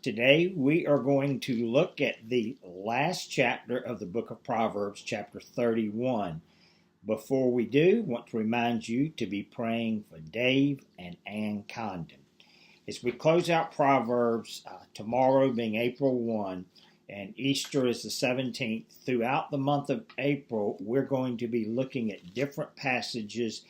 Today we are going to look at the last chapter of the book of Proverbs, chapter 31. Before we do, I want to remind you to be praying for Dave and Ann Condon. As we close out Proverbs, tomorrow being April 1, and Easter is the 17th, throughout the month of April, we're going to be looking at different passages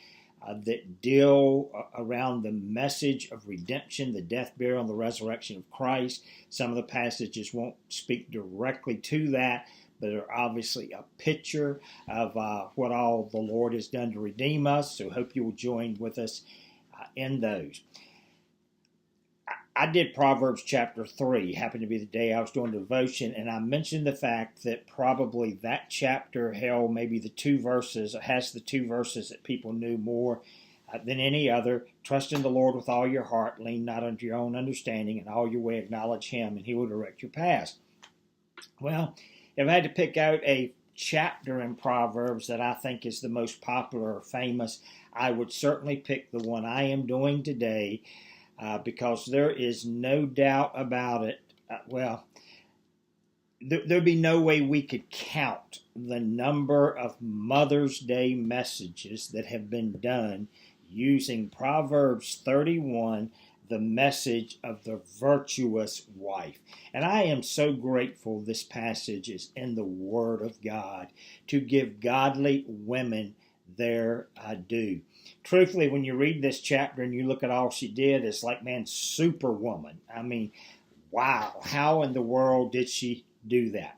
that deal around the message of redemption, the death, burial, and the resurrection of Christ. Some of the passages won't speak directly to that, but are obviously a picture of what all the Lord has done to redeem us. So hope you will join with us in those. I did Proverbs chapter 3, happened to be the day I was doing devotion, and I mentioned the fact that probably that chapter held maybe has the two verses that people knew more than any other. Trust in the Lord with all your heart, lean not unto your own understanding, and all your way acknowledge Him, and He will direct your paths. Well, if I had to pick out a chapter in Proverbs that I think is the most popular or famous, I would certainly pick the one I am doing today, because there is no doubt about it. There'd be no way we could count the number of Mother's Day messages that have been done using Proverbs 31, the message of the virtuous wife. And I am so grateful this passage is in the Word of God to give godly women their due. Truthfully, when you read this chapter and you look at all she did, it's like, man, superwoman. I mean, wow, how in the world did she do that?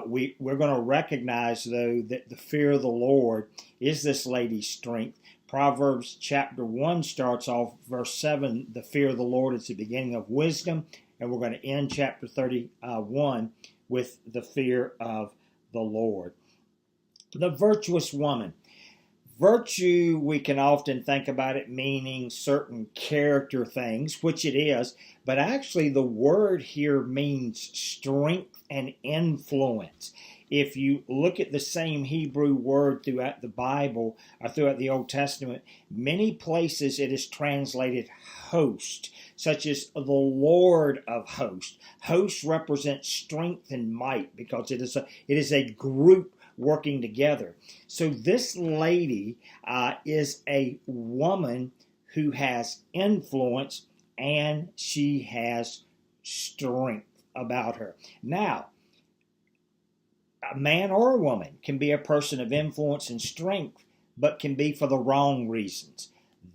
We're going to recognize, though, that the fear of the Lord is this lady's strength. Proverbs chapter 1 starts off, verse 7, the fear of the Lord is the beginning of wisdom, and we're going to end chapter 31 with the fear of the Lord. The virtuous woman. Virtue, we can often think about it meaning certain character things, which it is, but actually the word here means strength and influence. If you look at the same Hebrew word throughout the Bible, or throughout the Old Testament, many places it is translated host, such as the Lord of hosts. Host represents strength and might because it is a group working together. So this lady is a woman who has influence and she has strength about her. Now, a man or a woman can be a person of influence and strength, but can be for the wrong reasons.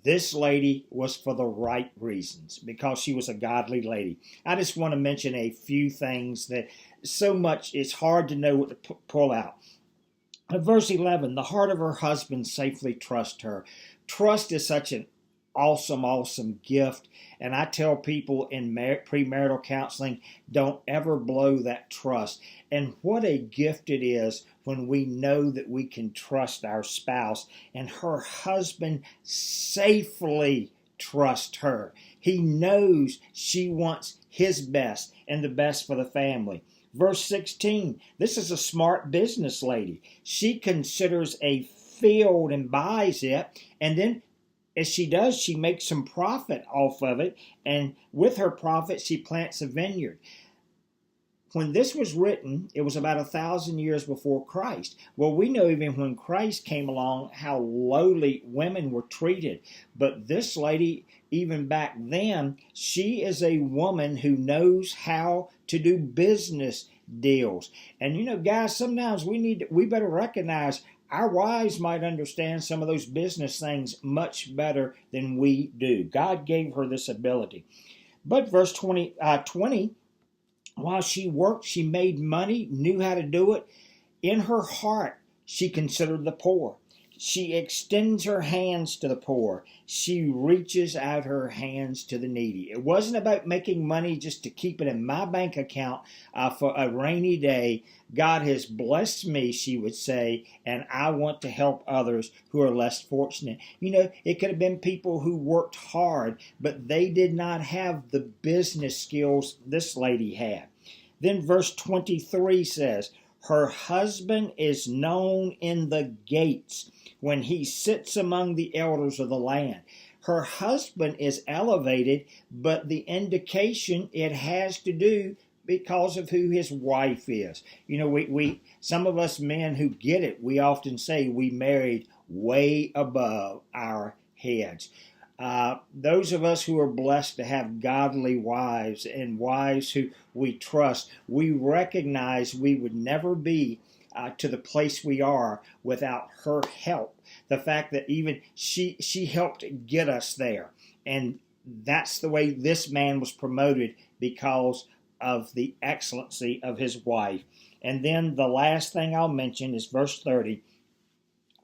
This lady was for the right reasons because she was a godly lady. I just want to mention a few things that so much it's hard to know what to pull out. Verse 11, the heart of her husband safely trusts her. Trust is such an awesome gift. And I tell people in premarital counseling, don't ever blow that trust. And what a gift it is when we know that we can trust our spouse. And her husband safely trusts her. He knows she wants his best and the best for the family. Verse 16, this is a smart business lady. She considers a field and buys it, and then as she does, she makes some profit off of it, and with her profit, she plants a vineyard. When this was written, it was about 1,000 years before Christ. Well, we know even when Christ came along how lowly women were treated. But this lady, even back then, she is a woman who knows how to do business deals. And you know, guys, sometimes we better recognize our wives might understand some of those business things much better than we do. God gave her this ability. But verse 20, while she worked, she made money, knew how to do it. In her heart, she considered the poor. She extends her hands to the poor. She reaches out her hands to the needy. It wasn't about making money just to keep it in my bank account for a rainy day. God has blessed me, she would say, and I want to help others who are less fortunate. You know, it could have been people who worked hard, but they did not have the business skills this lady had. Then verse 23 says, her husband is known in the gates when he sits among the elders of the land. her husband is elevated, but the indication it has to do because of who his wife is. You know, we some of us men who get it, we often say we married way above our heads. Those of us who are blessed to have godly wives and wives who we trust, we recognize we would never be to the place we are without her help. The fact that even she helped get us there. And that's the way this man was promoted, because of the excellency of his wife. And then the last thing I'll mention is verse 30.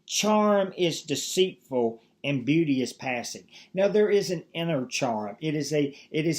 Charm is deceitful and beauty is passing. Now there is an inner charm. It is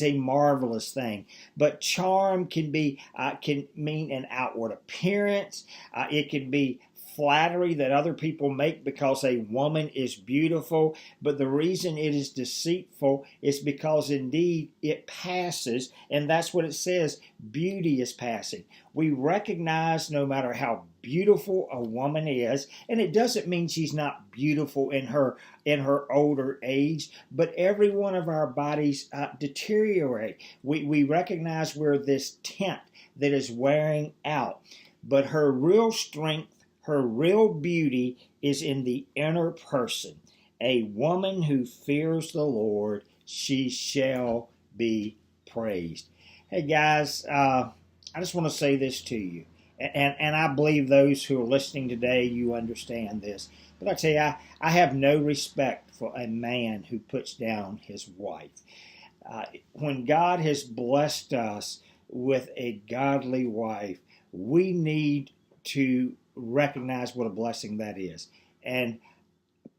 a marvelous thing. But charm can mean an outward appearance. It can be flattery that other people make because a woman is beautiful. But the reason it is deceitful is because indeed it passes, and that's what it says. Beauty is passing. We recognize no matter how beautiful a woman is, and it doesn't mean she's not beautiful in her older age, but every one of our bodies deteriorate. We recognize we're this tent that is wearing out, but her real strength, her real beauty is in the inner person. A woman who fears the Lord, she shall be praised. Hey guys, I just want to say this to you. And I believe those who are listening today, you understand this. But I tell you, I have no respect for a man who puts down his wife. When God has blessed us with a godly wife, we need to recognize what a blessing that is, and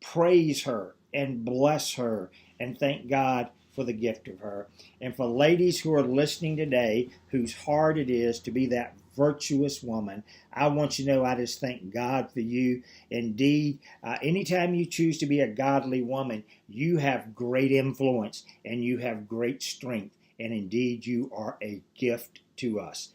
praise her and bless her and thank God for the gift of her. And for ladies who are listening today, whose heart it is to be that virtuous woman, I want you to know I just thank God for you. Indeed, anytime you choose to be a godly woman, you have great influence and you have great strength. And indeed, you are a gift to us.